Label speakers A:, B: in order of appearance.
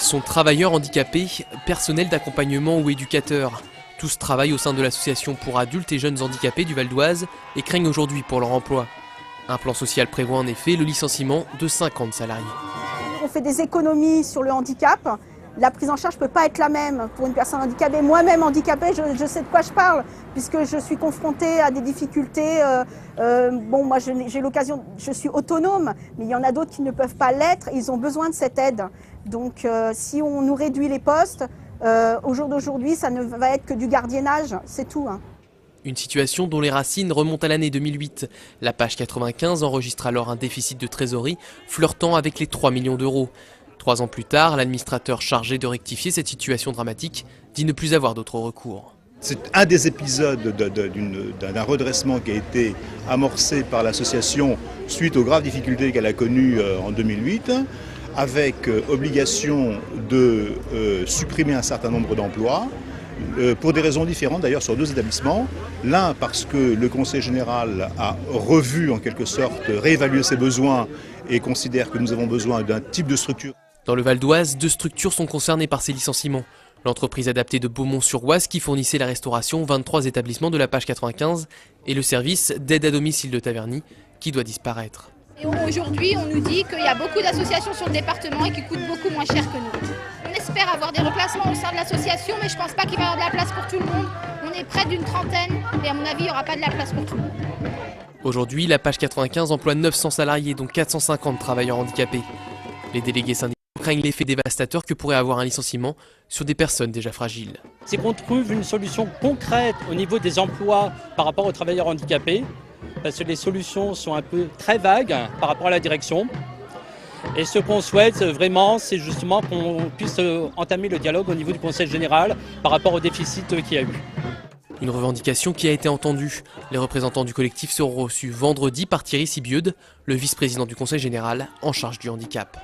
A: sont travailleurs handicapés, personnel d'accompagnement ou éducateurs. Tous travaillent au sein de l'association pour adultes et jeunes handicapés du Val d'Oise et craignent aujourd'hui pour leur emploi. Un plan social prévoit en effet le licenciement de 50 salariés.
B: On fait des économies sur le handicap. La prise en charge ne peut pas être la même pour une personne handicapée. Moi-même handicapée, je sais de quoi je parle, puisque je suis confrontée à des difficultés. Moi j'ai l'occasion, je suis autonome, mais il y en a d'autres qui ne peuvent pas l'être et ils ont besoin de cette aide. Donc si on nous réduit les postes, au jour d'aujourd'hui, ça ne va être que du gardiennage, c'est tout.
A: Une situation dont les racines remontent à l'année 2008. La page 95 enregistre alors un déficit de trésorerie flirtant avec les 3 millions d'euros. 3 ans plus tard, l'administrateur chargé de rectifier cette situation dramatique dit ne plus avoir d'autre recours.
C: C'est un des épisodes d'un redressement qui a été amorcé par l'association suite aux graves difficultés qu'elle a connues en 2008, avec obligation de supprimer un certain nombre d'emplois, pour des raisons différentes d'ailleurs sur 2 établissements. L'un parce que le Conseil général a revu en quelque sorte, réévalué ses besoins et considère que nous avons besoin d'un type de structure.
A: Dans le Val d'Oise, 2 structures sont concernées par ces licenciements. L'entreprise adaptée de Beaumont-sur-Oise qui fournissait la restauration 23 établissements de la page 95 et le service d'aide à domicile de Taverny qui doit disparaître.
D: Et aujourd'hui, on nous dit qu'il y a beaucoup d'associations sur le département et qui coûtent beaucoup moins cher que nous. On espère avoir des remplacements au sein de l'association, mais je ne pense pas qu'il va y avoir de la place pour tout le monde. On est près d'une trentaine et à mon avis, il n'y aura pas de la place pour tout le monde.
A: Aujourd'hui, la page 95 emploie 900 salariés, dont 450 travailleurs handicapés. Les délégués syndicaux craignent l'effet dévastateur que pourrait avoir un licenciement sur des personnes déjà fragiles.
E: C'est qu'on trouve une solution concrète au niveau des emplois par rapport aux travailleurs handicapés, parce que les solutions sont un peu très vagues par rapport à la direction. Et ce qu'on souhaite vraiment, c'est justement qu'on puisse entamer le dialogue au niveau du Conseil général par rapport au déficit qu'il y a eu.
A: Une revendication qui a été entendue. Les représentants du collectif seront reçus vendredi par Thierry Sibieude, le vice-président du Conseil général en charge du handicap.